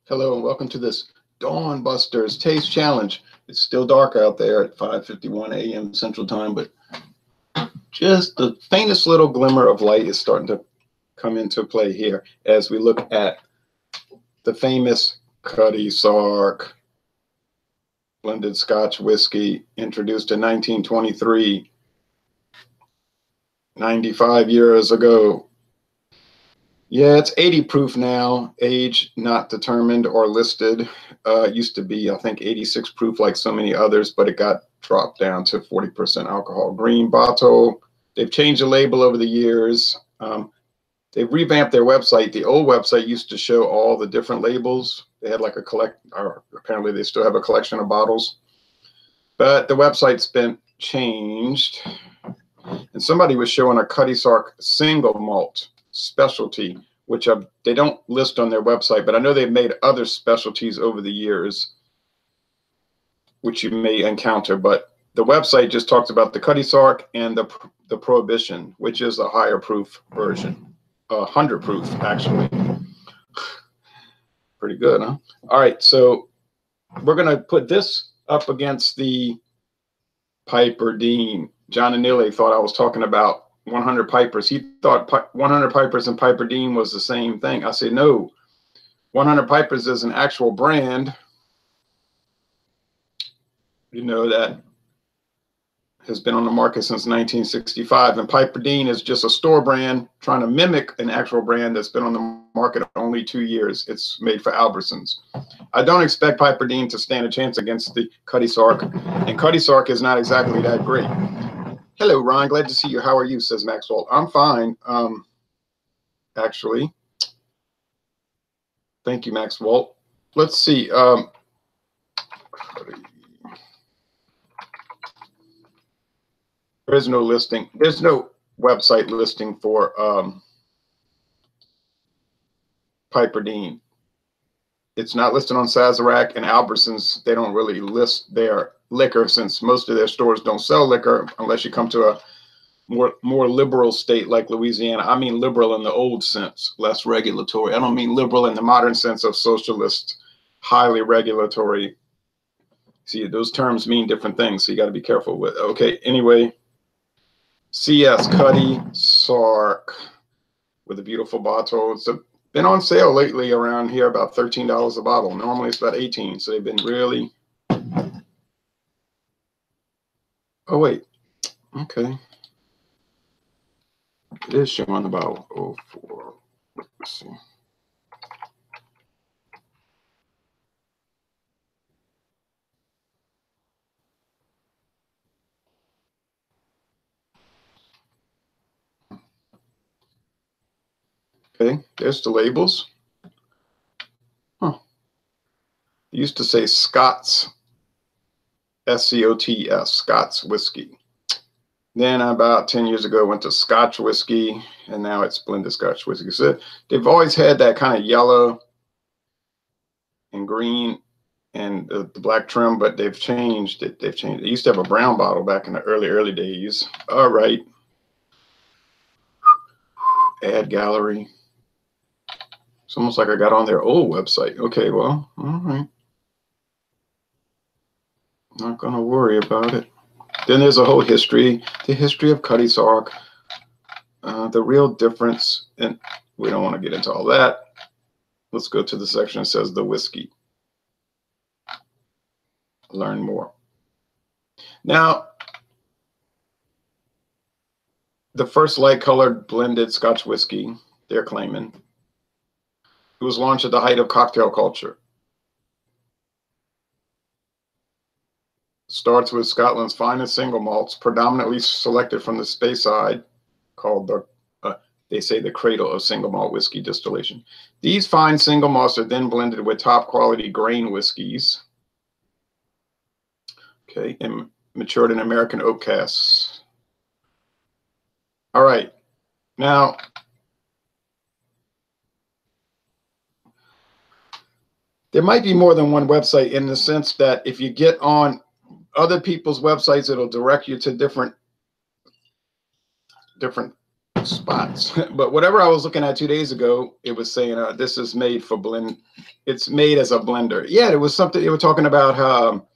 Hello and welcome to this Dawn Busters Taste Challenge. It's still dark out there at 5:51 a.m. Central Time, but just the faintest little glimmer of light is starting to come into play here as we look at the famous Cutty Sark blended Scotch whiskey introduced in 1923, 95 years ago. Yeah, it's 80 proof now, age not determined or listed. It used to be, I think, 86 proof like so many others, but it got dropped down to 40% alcohol. Green bottle. They've changed the label over the years. They've revamped their website. The old website used to show all the different labels. They had like or apparently they still have a collection of bottles. But the website's been changed. And somebody was showing a Cutty Sark single malt specialty, which they don't list on their website, but I know they've made other specialties over the years, which you may encounter. But the website just talks about the Cutty Sark and the Prohibition, which is a higher proof version, 100 proof actually. Pretty good, huh? All right, so we're gonna put this up against the Piperdean. John Anile thought I was talking about 100 Pipers. He thought 100 Pipers and Piperdean was the same thing. I said, no, 100 Pipers is an actual brand, that has been on the market since 1965. And Piperdean is just a store brand trying to mimic an actual brand that's been on the market only 2 years. It's made for Albertsons. I don't expect Piperdean to stand a chance against the Cutty Sark. And Cutty Sark is not exactly that great. Hello, Ron. Glad to see you. How are you? Says Maxwell. I'm fine, actually. Thank you, Maxwell. Let's see. There is no listing. There's no website listing for Piperdean. It's not listed on Sazerac, and Albertsons, they don't really list their liquor since most of their stores don't sell liquor unless you come to a more liberal state like Louisiana. I mean liberal in the old sense, less regulatory. I don't mean liberal in the modern sense of socialist, highly regulatory. See, those terms mean different things, so you got to be careful with. Okay, anyway, CS Cutty Sark with a beautiful bottle. It's been on sale lately around here, about $13 a bottle. Normally it's about 18, so they've been really. Oh wait, okay. It is showing the bottle. Oh, 4. Let's see. Okay, there's the labels. Huh. It used to say Scott's, SCOTS, Scott's whiskey. Then about 10 years ago, went to Scotch whiskey, and now it's blended Scotch whiskey. So they've always had that kind of yellow and green and the black trim, but they've changed it. They've changed. They used to have a brown bottle back in the early days. All right. Ad gallery. It's almost like I got on their old website. Okay, well, all right. Not gonna worry about it. Then there's a whole history, the history of Cutty Sark, the real difference, and we don't want to get into all that. Let's go to the section that says the whiskey. Learn more. Now, the first light-colored blended Scotch whiskey, they're claiming, it was launched at the height of cocktail culture. Starts with Scotland's finest single malts, predominantly selected from the Speyside, called they say the cradle of single malt whiskey distillation. These fine single malts are then blended with top quality grain whiskeys, okay, and matured in American oak casks. All right, now there might be more than one website in the sense that if you get on other people's websites, it'll direct you to different spots. But whatever I was looking at 2 days ago, it was saying this is made for blend. It's made as a blender. Yeah, it was something they were talking about how.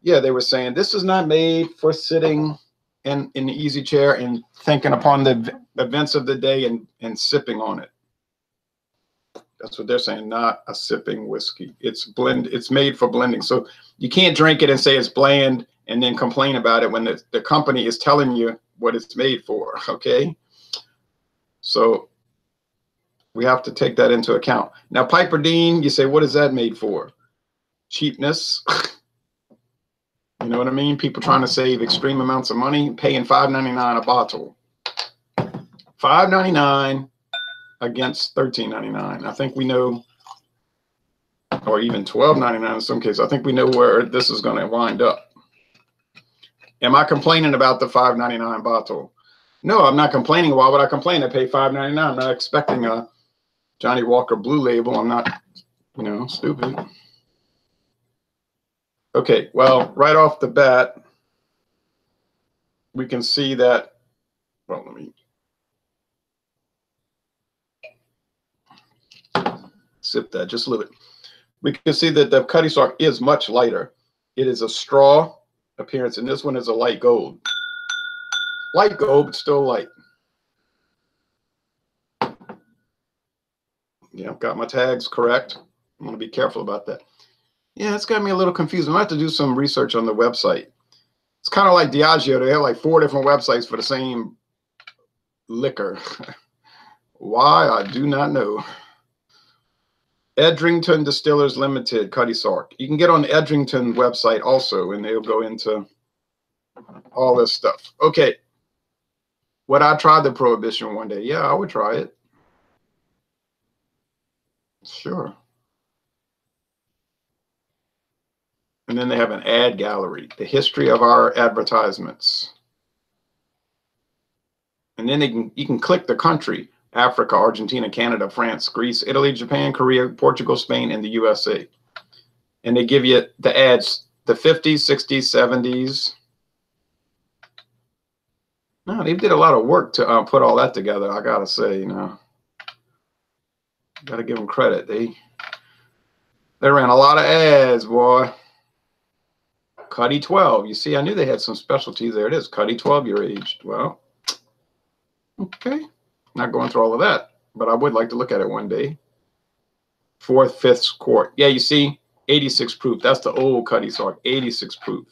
Yeah, they were saying this is not made for sitting in the easy chair and thinking upon the events of the day and sipping on it. That's what they're saying. Not a sipping whiskey. It's made for blending. So you can't drink it and say it's bland and then complain about it when the company is telling you what it's made for. Okay. So we have to take that into account. Now, Piperdean, you say, what is that made for? Cheapness. You know what I mean? People trying to save extreme amounts of money, paying $5.99 a bottle. $5.99 against $13.99. I think we know, or even $12.99 in some cases. I think we know where this is going to wind up. Am I complaining about the $5.99 bottle? No, I'm not complaining. Why would I complain? I pay $5.99. I'm not expecting a Johnny Walker Blue Label. I'm not, stupid. Okay, well, right off the bat, we can see that, well, let me sip that just a little bit. We can see that the Cutty Sark is much lighter. It is a straw appearance, and this one is a light gold. Light gold, but still light. Yeah, got my tags correct. I'm going to be careful about that. Yeah, it's got me a little confused. I'm going to have to do some research on the website. It's kind of like Diageo. They have like 4 different websites for the same liquor. Why? I do not know. Edrington Distillers Limited, Cutty Sark. You can get on the Edrington website also, and they'll go into all this stuff. Okay. Would I try the Prohibition one day? Yeah, I would try it. Sure. And then they have an ad gallery, the history of our advertisements. And then you can click the country: Africa, Argentina, Canada, France, Greece, Italy, Japan, Korea, Portugal, Spain, and the USA. And they give you the ads, the 50s, 60s, 70s. No, they did a lot of work to put all that together. I gotta say, gotta give them credit. They ran a lot of ads, boy. Cutty 12. You see, I knew they had some specialties. There it is. Cutty 12 year aged. Well, okay. Not going through all of that, but I would like to look at it one day. 4th, 5th quart. Yeah, you see, 86 proof. That's the old Cutty Sark. 86 proof.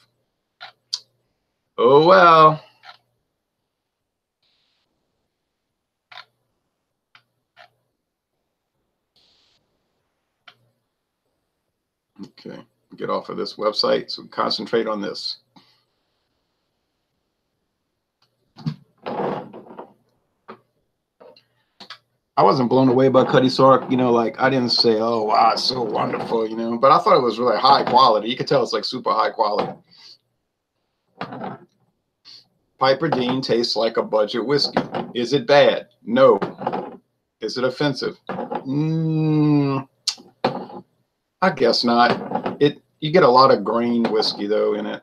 Oh, well. Okay. Get off of this website, so concentrate on this. I wasn't blown away by Cutty Sark, like I didn't say, oh wow, it's so wonderful, but I thought it was really high quality. You could tell it's like super high quality. Piperdean tastes like a budget whiskey. Is it bad? No. Is it offensive? I guess not. You get a lot of grain whiskey though in it.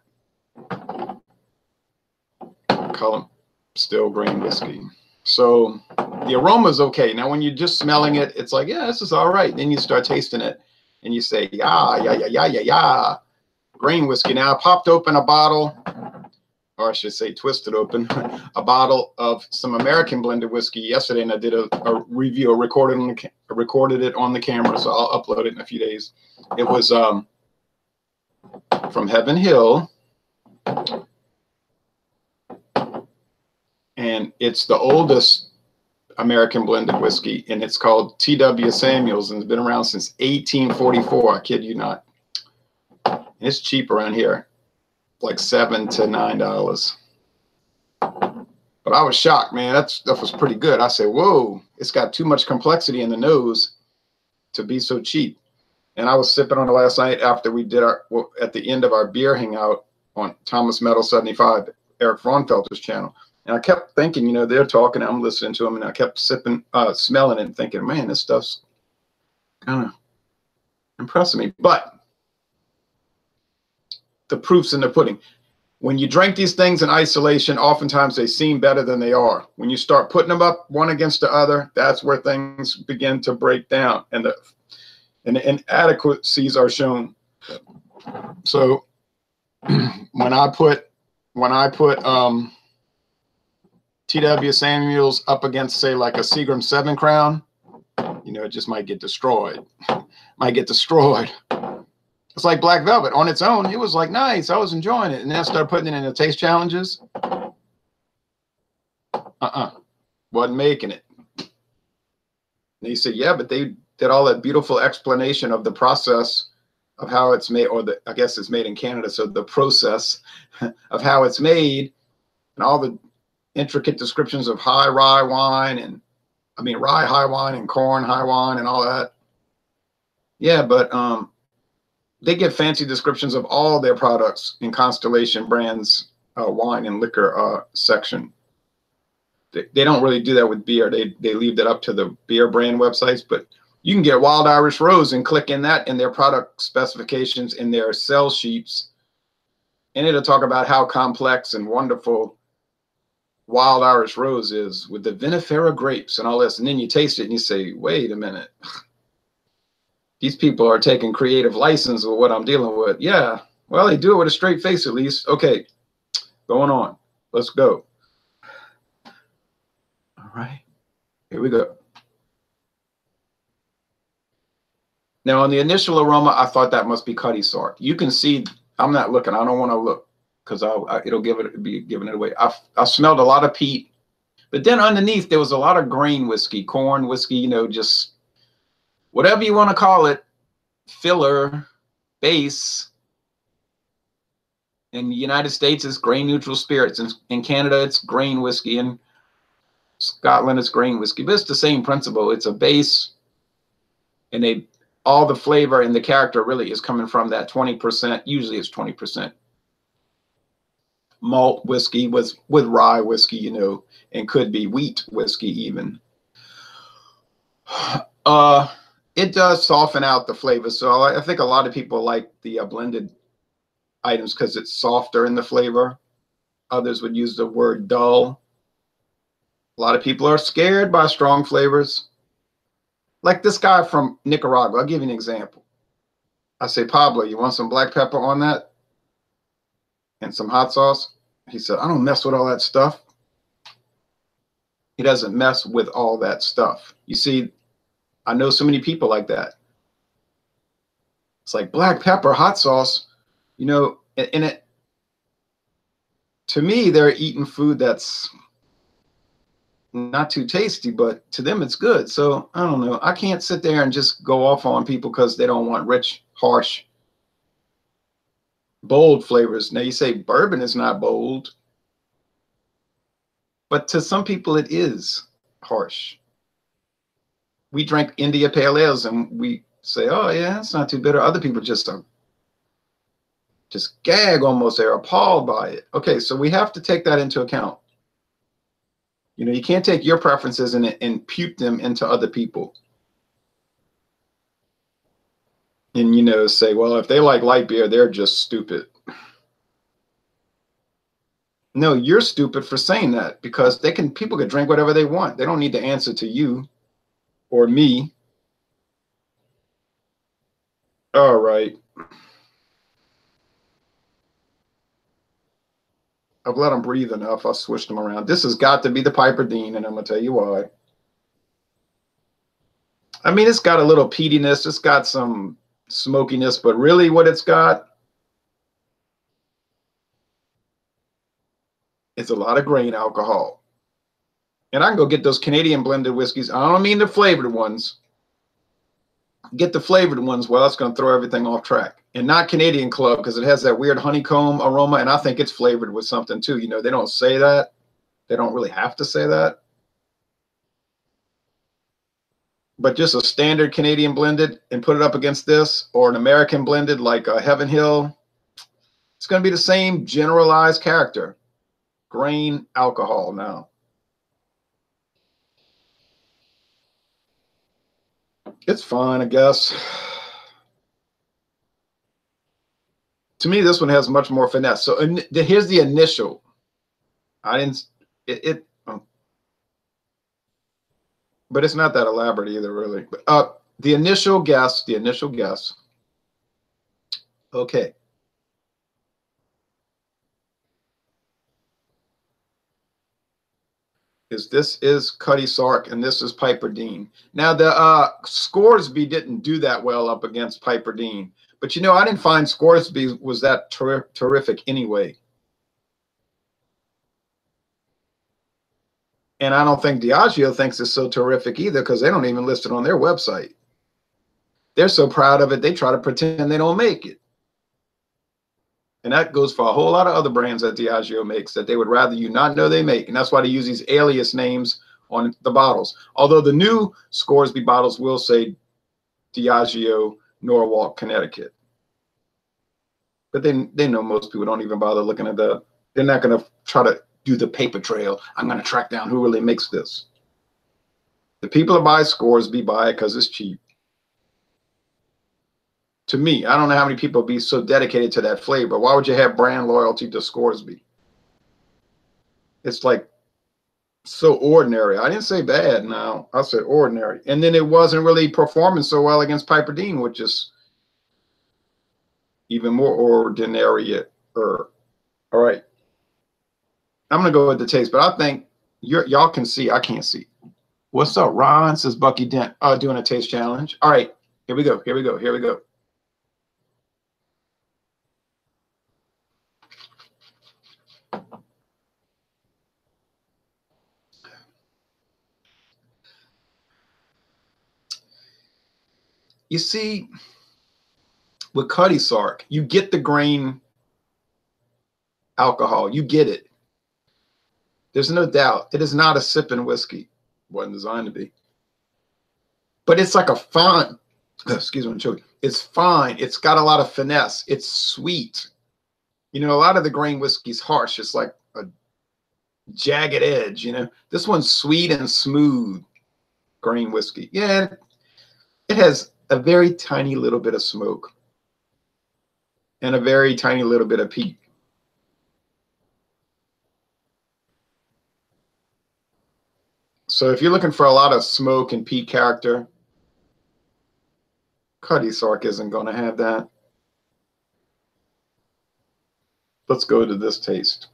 Column still grain whiskey. So the aroma is okay. Now when you're just smelling it, it's like, yeah, this is all right. Then you start tasting it and you say, yeah. Grain whiskey. Now I popped open a bottle, or I should say twisted open, a bottle of some American blended whiskey yesterday, and I did a review, recorded it on the camera, so I'll upload it in a few days. It was from Heaven Hill, and it's the oldest American blended whiskey, and it's called T.W. Samuels, and it's been around since 1844. I kid you not. And it's cheap around here, like $7 to $9. But I was shocked, man. That stuff was pretty good. I said, whoa, it's got too much complexity in the nose to be so cheap. And I was sipping on it last night after we did at the end of our beer hangout on Thomas Meadow 75, Eric Fraunfelter's channel. And I kept thinking, they're talking, I'm listening to them, and I kept sipping, smelling it and thinking, man, this stuff's kind of impressing me. But the proof's in the pudding. When you drink these things in isolation, oftentimes they seem better than they are. When you start putting them up one against the other, that's where things begin to break down and the inadequacies are shown. So when I put T.W. Samuels up against, say, like a Seagram 7 Crown, it just might get destroyed. Might get destroyed. It's like Black Velvet. On its own, it was like nice. I was enjoying it. And then I started putting it in the taste challenges. Wasn't making it. And he said, yeah, but they did all that beautiful explanation of the process of how it's made, or I guess it's made in Canada, so the process of how it's made, and all the intricate descriptions of rye high wine and corn high wine and all that. Yeah, but they give fancy descriptions of all their products in Constellation Brands wine and liquor section. They don't really do that with beer. They leave that up to the beer brand websites, but you can get Wild Irish Rose and click in that in their product specifications in their sell sheets, and it'll talk about how complex and wonderful Wild Irish Rose is with the vinifera grapes and all this. And then you taste it and you say, wait a minute. These people are taking creative license with what I'm dealing with. Yeah, well, they do it with a straight face at least. Okay, going on. Let's go. All right, here we go. Now, on the initial aroma, I thought that must be Cutty Sark. You can see, I'm not looking. I don't want to look because it'll be giving it away. I smelled a lot of peat, but then underneath there was a lot of grain whiskey, corn whiskey, just whatever you want to call it, filler, base. In the United States, it's grain neutral spirits. In Canada, it's grain whiskey. In Scotland, it's grain whiskey. But it's the same principle. It's a base, and all the flavor and the character really is coming from that 20%. Usually it's 20% malt whiskey with rye whiskey, and could be wheat whiskey even. It does soften out the flavor. So I think a lot of people like the blended items because it's softer in the flavor. Others would use the word dull. A lot of people are scared by strong flavors. Like this guy from Nicaragua. I'll give you an example. I say, Pablo, you want some black pepper on that? And some hot sauce? He said, I don't mess with all that stuff. He doesn't mess with all that stuff. You see, I know so many people like that. It's like black pepper, hot sauce, and it, to me, they're eating food that's not too tasty, but to them it's good. So I don't know. I can't sit there and just go off on people because they don't want rich, harsh, bold flavors. Now you say bourbon is not bold, but to some people it is harsh. We drink India Pale Ales and we say, oh yeah, it's not too bitter. Other people just gag almost. They're appalled by it. Okay, so we have to take that into account. You can't take your preferences and impute them into other people. And, say, well, if they like light beer, they're just stupid. No, you're stupid for saying that because people can drink whatever they want. They don't need to answer to you or me. All right. I've let them breathe enough. I'll switch them around. This has got to be the Piperdean, and I'm going to tell you why. I mean, it's got a little peatiness. It's got some smokiness, but really what it's got is a lot of grain alcohol. And I can go get those Canadian blended whiskeys. I don't mean the flavored ones. Get the flavored ones. Well, that's going to throw everything off track. And not Canadian Club because it has that weird honeycomb aroma. And I think it's flavored with something too. They don't say that. They don't really have to say that. But just a standard Canadian blended and put it up against this or an American blended like a Heaven Hill. It's going to be the same generalized character. Grain alcohol now. It's fine, I guess. To me, this one has much more finesse. So here's the initial. I didn't, but it's not that elaborate either, really. But, the initial guess. Okay. This is Cutty Sark and this is Piperdean. Now the Scoresby didn't do that well up against Piperdean, but you know, I didn't find Scoresby was that terrific anyway. And I don't think Diageo thinks it's so terrific either, because they don't even list it on their website. They're so proud of it, they try to pretend they don't make it. And that goes for a whole lot of other brands that Diageo makes that they would rather you not know they make. And that's why they use these alias names on the bottles. Although the new Scoresby bottles will say Diageo, Norwalk, Connecticut. But they know most people don't even bother looking at that. They're not going to try to do the paper trail. I'm going to track down who really makes this. The people that buy Scoresby buy it because it's cheap. To me, I don't know how many people be so dedicated to that flavor. Why would you have brand loyalty to Scoresby? It's like so ordinary. I didn't say bad. No, I said ordinary. And then it wasn't really performing so well against Piperdean, which is even more ordinary. All right. I'm going to go with the taste, but I think y'all can see. I can't see. What's up, Ron? Says Bucky Dent. Doing a taste challenge. All right. Here we go. Here we go. Here we go. You see, with Cutty Sark, you get the grain alcohol. You get it. There's no doubt. It is not a sipping whiskey. Wasn't designed to be. But it's like a fine, excuse me, I'm choking. It's fine. It's got a lot of finesse. It's sweet. You know, a lot of the grain whiskey's harsh. It's like a jagged edge, you know. This one's sweet and smooth grain whiskey. Yeah, it has a very tiny little bit of smoke and a very tiny little bit of peat. So if you're looking for a lot of smoke and peat character, Cutty Sark isn't going to have that. Let's go to this taste.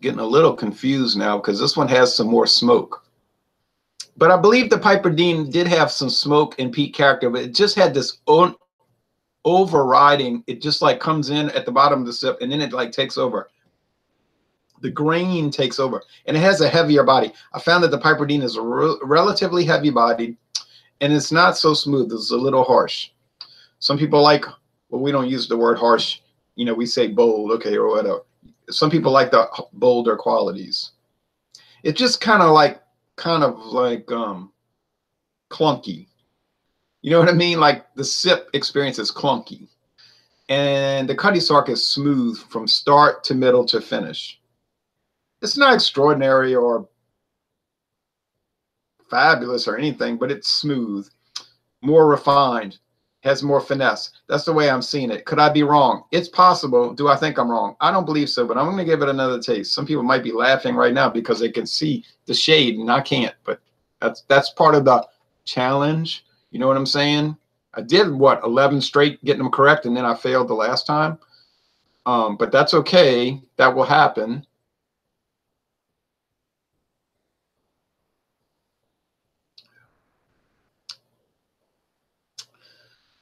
Getting a little confused now because this one has some more smoke. But I believe the Piperdean did have some smoke and peat character, but it just had this overriding. It just like comes in at the bottom of the sip and then it like takes over. The grain takes over and it has a heavier body. I found that the Piperdean is relatively heavy bodied and it's not so smooth. It's a little harsh. Some people like, well, we don't use the word harsh. You know, we say bold, okay, or whatever. Some people like the bolder qualities. It's just kind of like clunky. You know what I mean? Like the sip experience is clunky. And the Cutty Sark is smooth from start to middle to finish. It's not extraordinary or fabulous or anything, but it's smooth, more refined, has more finesse. That's the way I'm seeing it. Could I be wrong? It's possible. Do I think I'm wrong? I don't believe so, but I'm going to give it another taste. Some people might be laughing right now because they can see the shade and I can't, but that's part of the challenge. You know what I'm saying? I did, 11 straight getting them correct, and then I failed the last time. But that's okay. That will happen.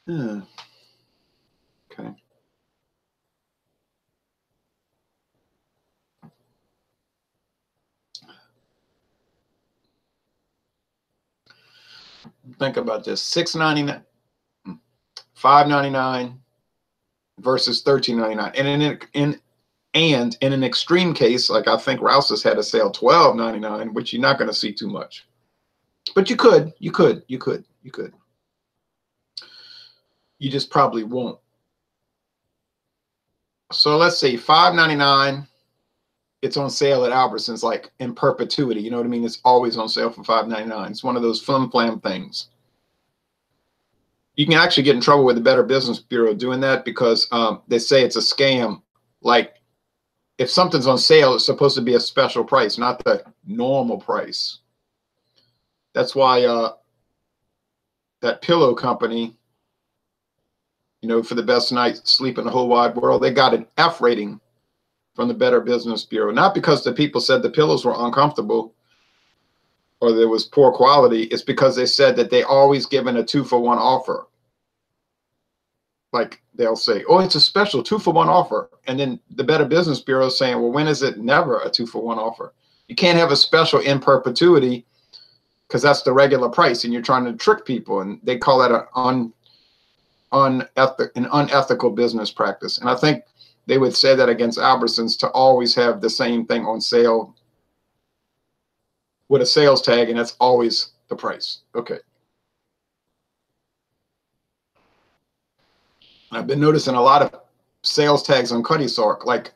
Okay. Think about this: $6.99, $5.99 versus $13.99, and in an extreme case, like I think Rouse's had a sale $12.99, which you're not going to see too much, but you could. You just probably won't. So let's say $5.99. It's on sale at Albertsons, like in perpetuity. You know what I mean? It's always on sale for $5.99. It's one of those flim flam things. You can actually get in trouble with the Better Business Bureau doing that because they say it's a scam. Like if something's on sale, it's supposed to be a special price, not the normal price. That's why that pillow company, you know, for the best night's sleep in the whole wide world, they got an F rating from the Better Business Bureau. Not because the people said the pillows were uncomfortable or there was poor quality. It's because they said that they always given a 2-for-1 offer. Like they'll say, oh, it's a special 2-for-1 offer. And then the Better Business Bureau is saying, well, when is it never a 2-for-1 offer? You can't have a special in perpetuity because that's the regular price and you're trying to trick people. And they call that an unethical business practice. And I think they would say that against Albertsons to always have the same thing on sale with a sales tag, and that's always the price. Okay. I've been noticing a lot of sales tags on Cutty Sark. Like,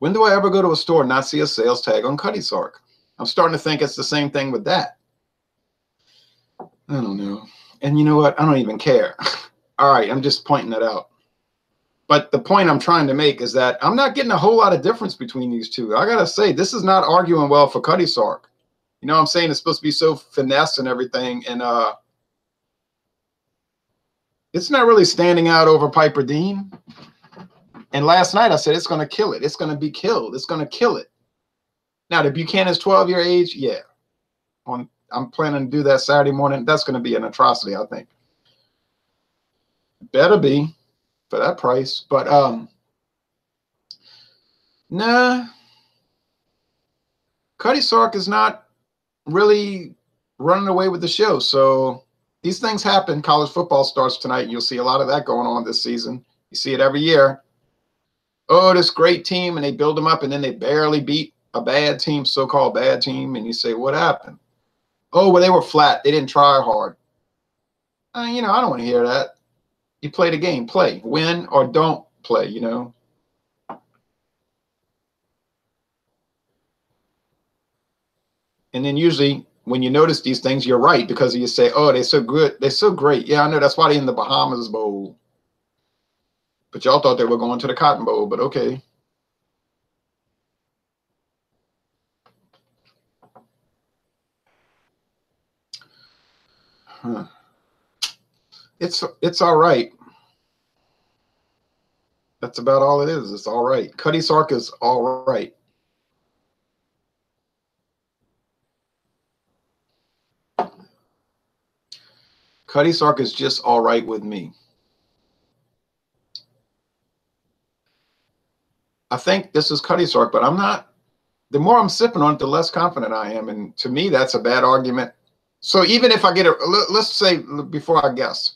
when do I ever go to a store and not see a sales tag on Cutty Sark? I'm starting to think it's the same thing with that. I don't know. And you know what? I don't even care. All right, I'm just pointing that out. But the point I'm trying to make is that I'm not getting a whole lot of difference between these two. I got to say, this is not arguing well for Cutty Sark. You know what I'm saying? It's supposed to be so finesse and everything. And it's not really standing out over Piperdean. And last night I said, it's going to kill it. It's going to be killed. It's going to kill it. Now, the Buchanan's 12-year age, yeah. I'm planning to do that Saturday morning. That's going to be an atrocity, I think. Better be. For that price, but nah, Cutty Sark is not really running away with the show. So these things happen. College football starts tonight, and you'll see a lot of that going on this season. You see it every year. Oh, this great team, and they build them up, and then they barely beat a bad team, so-called bad team, and you say, what happened? Oh, well, they were flat. They didn't try hard. You know, I don't want to hear that. You play the game, play, win or don't play, you know. And then usually when you notice these things, you're right because you say, oh, they're so good. They're so great. Yeah, I know. That's why they're in the Bahamas Bowl. But y'all thought they were going to the Cotton Bowl, but okay. Huh. It's all right. That's about all it is. It's all right. Cutty Sark is all right. Cutty Sark is just all right with me. I think this is Cutty Sark, but I'm not. The more I'm sipping on it, the less confident I am. And to me, that's a bad argument. So even if I get it, let's say before I guess,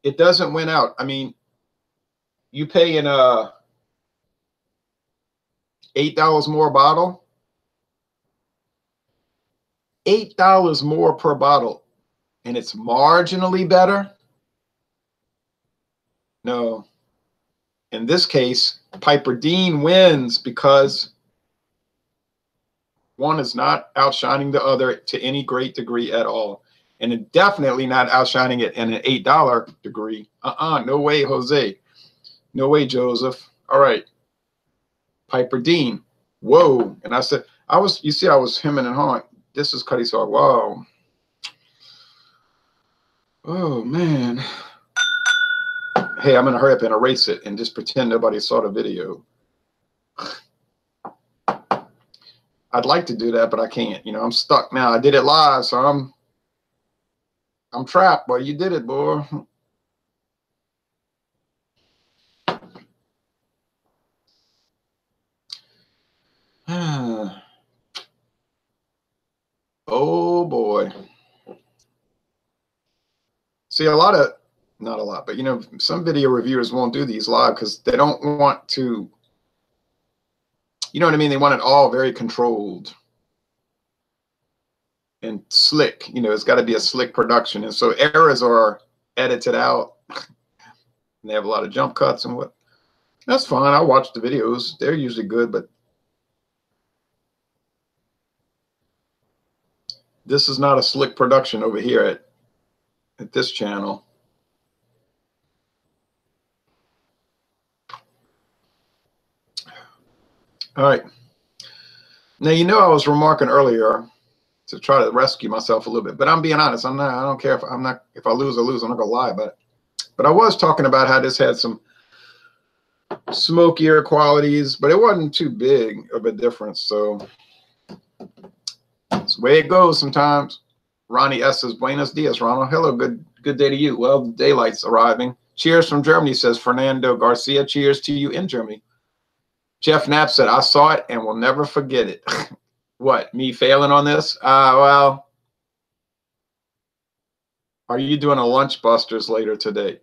it doesn't win out. I mean, you pay in $8 more a bottle. $8 more per bottle, and it's marginally better. No. In this case, Piperdean wins because one is not outshining the other to any great degree at all. And it definitely not outshining it in an $8 degree. No way, Jose. No way, Joseph. All right. Piperdean. Whoa. And I said, you see, I was hemming and hawing. This is Cutty Sark. Wow. Oh, man. Hey, I'm going to hurry up and erase it and just pretend nobody saw the video. I'd like to do that, but I can't. You know, I'm stuck now. I did it live, so I'm trapped. Boy, you did it, boy. Oh, boy. See, not a lot, but, you know, some video reviewers won't do these live because they don't want to, you know what I mean? They want it all very controlled and slick. You know, it's got to be a slick production. And so errors are edited out. And they have a lot of jump cuts and what. That's fine. I watch the videos. They're usually good, but this is not a slick production over here at this channel. All right. Now, you know, I was remarking earlier to try to rescue myself a little bit, but I'm being honest. I don't care if I lose, I lose. I'm not gonna lie about it. But I was talking about how this had some smokier qualities, but it wasn't too big of a difference. So that's the way it goes sometimes. Ronnie S says, Buenos dias, Ronald. Hello, good day to you. Well, the daylight's arriving. Cheers from Germany, says Fernando Garcia. Cheers to you in Germany. Jeff Knapp said, I saw it and will never forget it. What, me failing on this? Well, are you doing a Lunch Busters later today?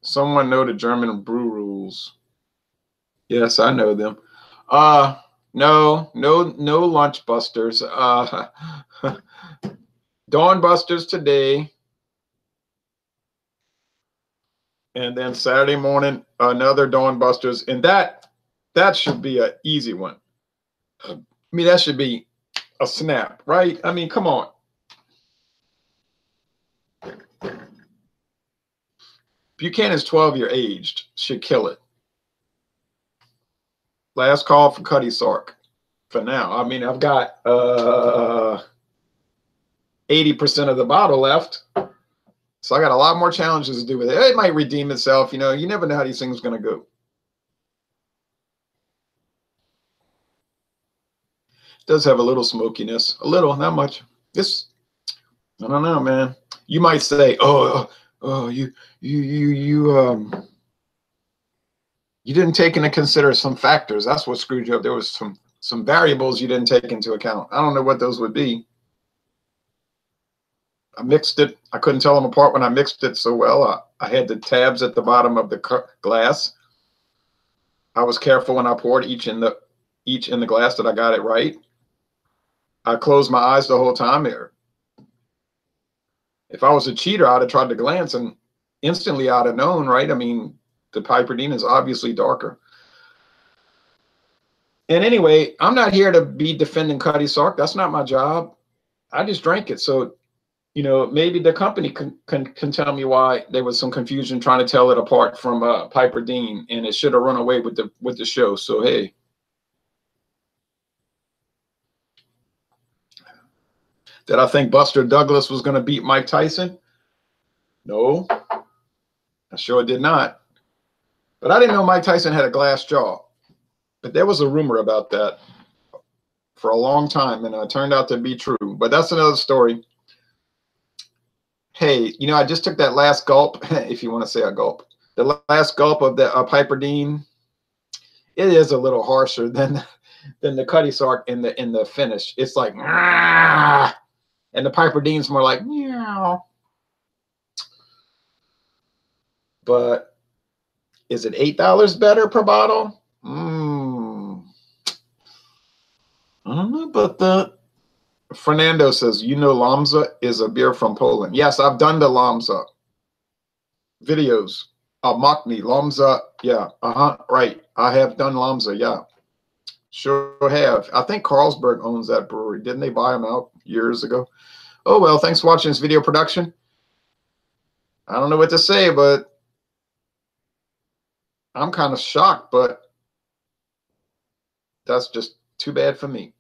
Someone know the German brew rules. Yes, I know them. No Lunch Busters. Dawn Busters today. And then Saturday morning, another Dawn Busters. And that should be an easy one. I mean, that should be a snap, right? I mean, come on. Buchanan's 12-year aged. Should kill it. Last call for Cutty Sark for now. I mean, I've got 80% of the bottle left. So I got a lot more challenges to do with it. It might redeem itself. You know, you never know how these things are going to go. It does have a little smokiness. A little, not much. This, I don't know, man. You might say, oh, you didn't take into consider some factors. That's what screwed you up. There was some variables you didn't take into account. I don't know what those would be. I mixed it. I couldn't tell them apart when I mixed it so well. I had the tabs at the bottom of the glass. I was careful when I poured each in the glass that I got it right. I closed my eyes the whole time there. If I was a cheater, I'd have tried to glance and instantly I'd have known, right? I mean, the Piperdean is obviously darker. And anyway, I'm not here to be defending Cutty Sark. That's not my job. I just drank it. So, you know, maybe the company can tell me why there was some confusion trying to tell it apart from Piperdean, and it should have run away with the show. So, hey. Did I think Buster Douglas was going to beat Mike Tyson? No, I sure did not. But I didn't know Mike Tyson had a glass jaw. But there was a rumor about that for a long time, and it turned out to be true. But that's another story. Hey, you know, I just took that last gulp, if you want to say a gulp. The last gulp of the Piperdean, it is a little harsher than the Cutty Sark in the finish. It's like, ah! And the Piperdean's more like, meow. But is it $8 better per bottle? I don't know about that. Fernando says, you know, Lamza is a beer from Poland. Yes, I've done the Lamza videos. Machny, Lamza, yeah, right. I have done Lamza, yeah. Sure have. I think Carlsberg owns that brewery. Didn't they buy them out years ago? Oh, well, thanks for watching this video production. I don't know what to say, but I'm kind of shocked, but that's just too bad for me.